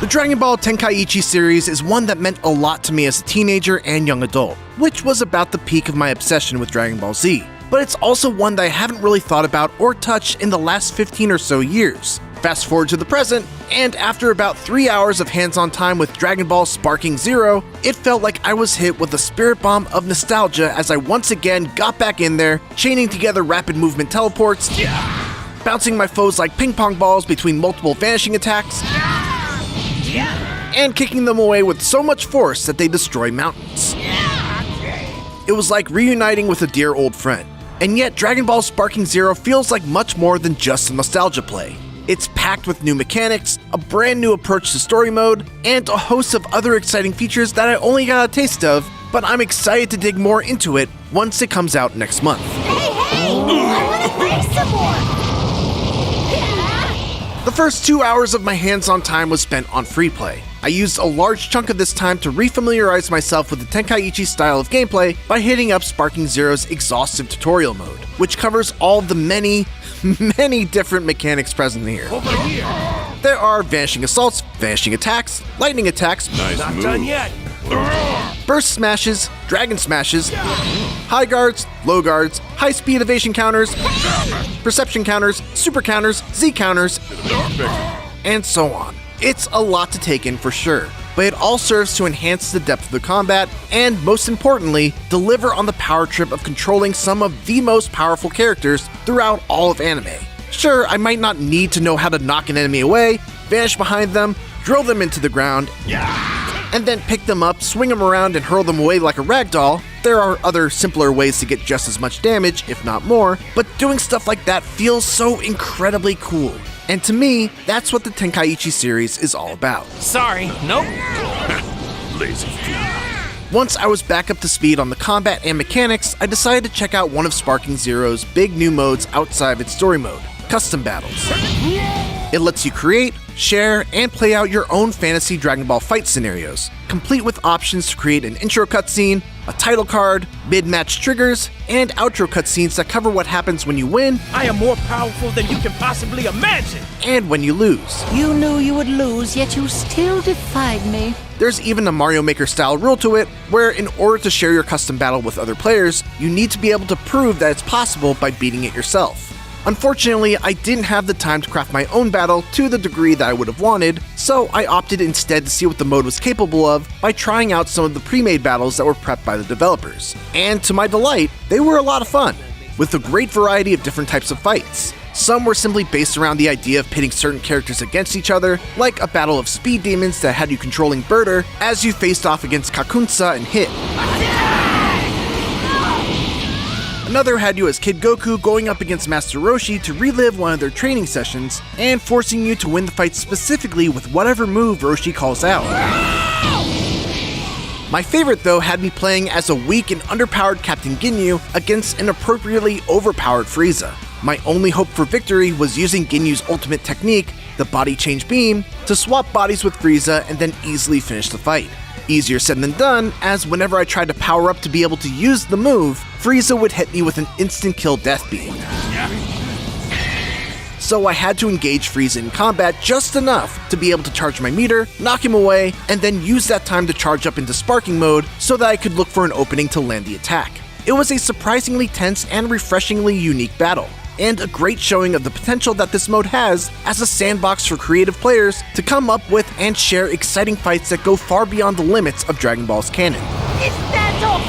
Dragon Ball Tenkaichi series is one that meant a lot to me as a teenager and young adult, which was about the peak of my obsession with Dragon Ball Z. But it's also one that I haven't really thought about or touched in the last 15 or so years. Fast forward to the present, and after about 3 hours of hands-on time with Dragon Ball Sparking Zero, it felt like I was hit with a spirit bomb of nostalgia as I once again got back in there, chaining together rapid movement teleports, bouncing my foes like ping pong balls between multiple vanishing attacks, and kicking them away with so much force that they destroy mountains. It was like reuniting with a dear old friend. And yet Dragon Ball Sparking Zero feels like much more than just a nostalgia play. It's packed with new mechanics, a brand new approach to story mode, and a host of other exciting features that I only got a taste of, but I'm excited to dig more into it once it comes out next month. Hey! I wanna play some more! The first 2 hours of my hands-on time was spent on free play. I used a large chunk of this time to refamiliarize myself with the Tenkaichi style of gameplay by hitting up Sparking Zero's exhaustive tutorial mode, which covers all the many different mechanics present here. There are vanishing assaults, vanishing attacks, lightning attacks, Not done yet. burst smashes, dragon smashes, high guards, low guards, high speed evasion counters, perception counters, super counters, Z counters, and so on. It's a lot to take in for sure, but it all serves to enhance the depth of the combat and, most importantly, deliver on the power trip of controlling some of the most powerful characters throughout all of anime. Sure, I might not need to know how to knock an enemy away, vanish behind them, drill them into the ground, and then pick them up, swing them around, and hurl them away like a ragdoll. There are other simpler ways to get just as much damage, if not more, but doing stuff like that feels so incredibly cool. And to me, that's what the Tenkaichi series is all about. Sorry, nope. Lazy fool. Once I was back up to speed on the combat and mechanics, I decided to check out one of Sparking Zero's big new modes outside of its story mode, Custom Battles. It lets you create, share, and play out your own fantasy Dragon Ball fight scenarios, complete with options to create an intro cutscene, a title card, mid-match triggers, and outro cutscenes that cover what happens when you win I am more powerful than you can possibly imagine. and when you lose. You knew you would lose, yet you still defied me. There's even a Mario Maker style rule to it, where in order to share your custom battle with other players, you need to be able to prove that it's possible by beating it yourself. Unfortunately, I didn't have the time to craft my own battle to the degree that I would have wanted, so I opted instead to see what the mode was capable of by trying out some of the pre-made battles that were prepped by the developers. And to my delight, they were a lot of fun, with a great variety of different types of fights. Some were simply based around the idea of pitting certain characters against each other, like a battle of speed demons that had you controlling Birder as you faced off against Kakunsa and Hit. Another had you as Kid Goku going up against Master Roshi to relive one of their training sessions, and forcing you to win the fight specifically with whatever move Roshi calls out. My favorite though had me playing as a weak and underpowered Captain Ginyu against an appropriately overpowered Frieza. My only hope for victory was using Ginyu's ultimate technique, the Body Change Beam, to swap bodies with Frieza and then easily finish the fight. Easier said than done, as whenever I tried to power up to be able to use the move, Frieza would hit me with an instant kill death beam. So I had to engage Frieza in combat just enough to be able to charge my meter, knock him away, and then use that time to charge up into sparking mode so that I could look for an opening to land the attack. It was a surprisingly tense and refreshingly unique battle, and a great showing of the potential that this mode has as a sandbox for creative players to come up with and share exciting fights that go far beyond the limits of Dragon Ball's canon. Is that all?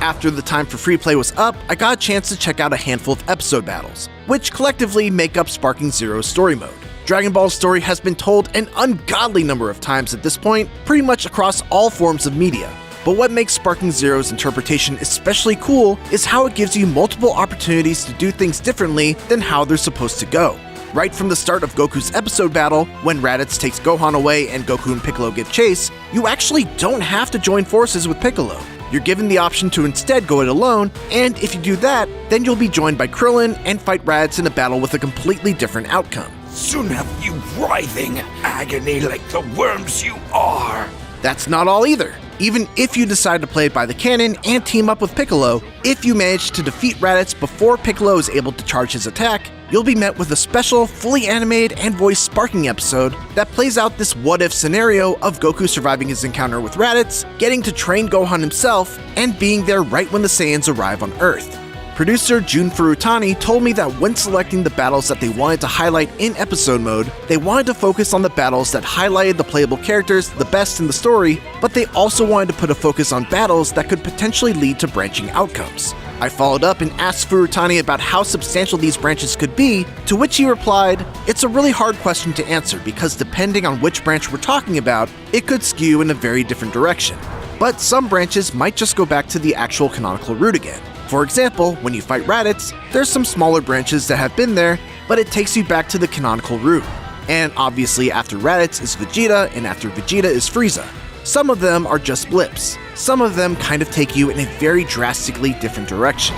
After the time for free play was up, I got a chance to check out a handful of episode battles, which collectively make up Sparking Zero's story mode. Dragon Ball's story has been told an ungodly number of times at this point, pretty much across all forms of media. But what makes Sparking Zero's interpretation especially cool is how it gives you multiple opportunities to do things differently than how they're supposed to go. Right from the start of Goku's episode battle, when Raditz takes Gohan away and Goku and Piccolo give chase, you actually don't have to join forces with Piccolo. You're given the option to instead go it alone, and if you do that, then you'll be joined by Krillin and fight Raditz in a battle with a completely different outcome. Soon have you writhing agony like the worms you are. That's not all either. Even if you decide to play it by the canon and team up with Piccolo, if you manage to defeat Raditz before Piccolo is able to charge his attack, you'll be met with a special, fully animated and voiced sparking episode that plays out this what-if scenario of Goku surviving his encounter with Raditz, getting to train Gohan himself, and being there right when the Saiyans arrive on Earth. Producer Jun Furutani told me that when selecting the battles that they wanted to highlight in episode mode, they wanted to focus on the battles that highlighted the playable characters the best in the story, but they also wanted to put a focus on battles that could potentially lead to branching outcomes. I followed up and asked Furutani about how substantial these branches could be, to which he replied, "It's a really hard question to answer because depending on which branch we're talking about, it could skew in a very different direction. But some branches might just go back to the actual canonical route again. For example, when you fight Raditz, there's some smaller branches that have been there, but it takes you back to the canonical route. And obviously after Raditz is Vegeta, and after Vegeta is Frieza. Some of them are just blips. Some of them kind of take you in a very drastically different direction."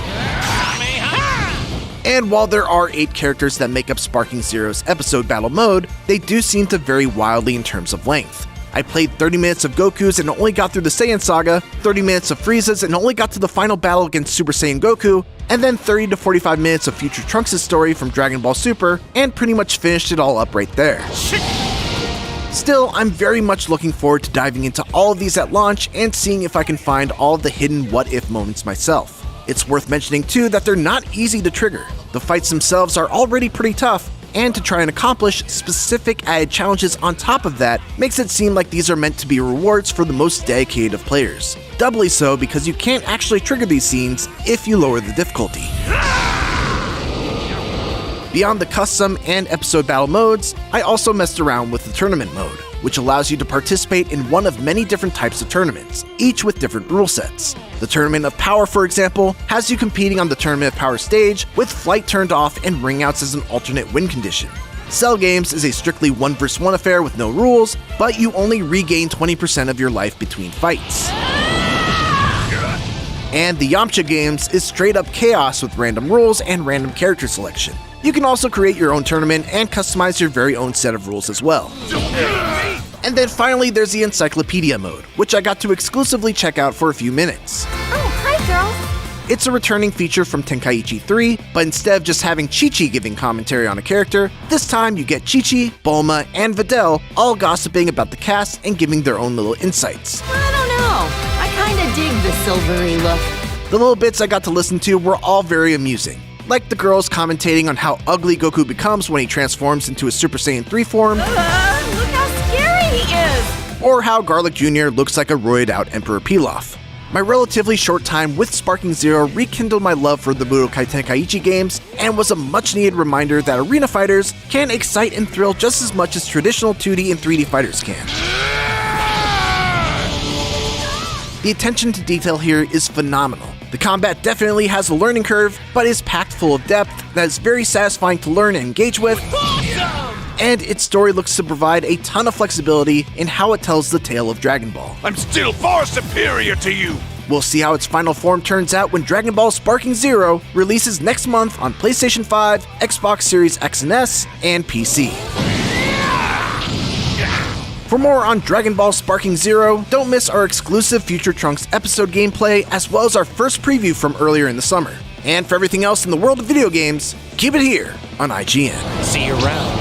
And while there are 8 characters that make up Sparking Zero's episode battle mode, they do seem to vary wildly in terms of length. I played 30 minutes of Goku's and only got through the Saiyan Saga, 30 minutes of Frieza's and only got to the final battle against Super Saiyan Goku, and then 30 to 45 minutes of Future Trunks' story from Dragon Ball Super, and pretty much finished it all up right there. Still, I'm very much looking forward to diving into all of these at launch and seeing if I can find all of the hidden what-if moments myself. It's worth mentioning too that they're not easy to trigger. The fights themselves are already pretty tough, and to try and accomplish specific added challenges on top of that makes it seem like these are meant to be rewards for the most dedicated of players. Doubly so because you can't actually trigger these scenes if you lower the difficulty. Beyond the custom and episode battle modes, I also messed around with the tournament mode, which allows you to participate in one of many different types of tournaments, each with different rule sets. The Tournament of Power, for example, has you competing on the Tournament of Power stage with flight turned off and ringouts as an alternate win condition. Cell Games is a strictly 1 vs 1 affair with no rules, but you only regain 20% of your life between fights. And the Yamcha Games is straight up chaos with random rules and random character selection. You can also create your own tournament and customize your very own set of rules as well. And then finally there's the Encyclopedia mode, which I got to exclusively check out for a few minutes. Oh, hi girls! It's a returning feature from Tenkaichi 3, but instead of just having Chi-Chi giving commentary on a character, this time you get Chi-Chi, Bulma, and Videl all gossiping about the cast and giving their own little insights. I don't know. I kinda dig the silvery look. The little bits I got to listen to were all very amusing. Like the girls commentating on how ugly Goku becomes when he transforms into a Super Saiyan 3 form, Look how scary he is! or how Garlic Jr. looks like a roided-out Emperor Pilaf. My relatively short time with Sparking Zero rekindled my love for the Budokai Tenkaichi games, and was a much-needed reminder that arena fighters can excite and thrill just as much as traditional 2D and 3D fighters can. The attention to detail here is phenomenal. The combat definitely has a learning curve, but is packed full of depth that is very satisfying to learn and engage with. And its story looks to provide a ton of flexibility in how it tells the tale of Dragon Ball. I'm still far superior to you! We'll see how its final form turns out when Dragon Ball Sparking Zero releases next month on PlayStation 5, Xbox Series X and S, and PC. For more on Dragon Ball Sparking Zero, don't miss our exclusive Future Trunks episode gameplay, as well as our first preview from earlier in the summer. And for everything else in the world of video games, keep it here on IGN. See you around.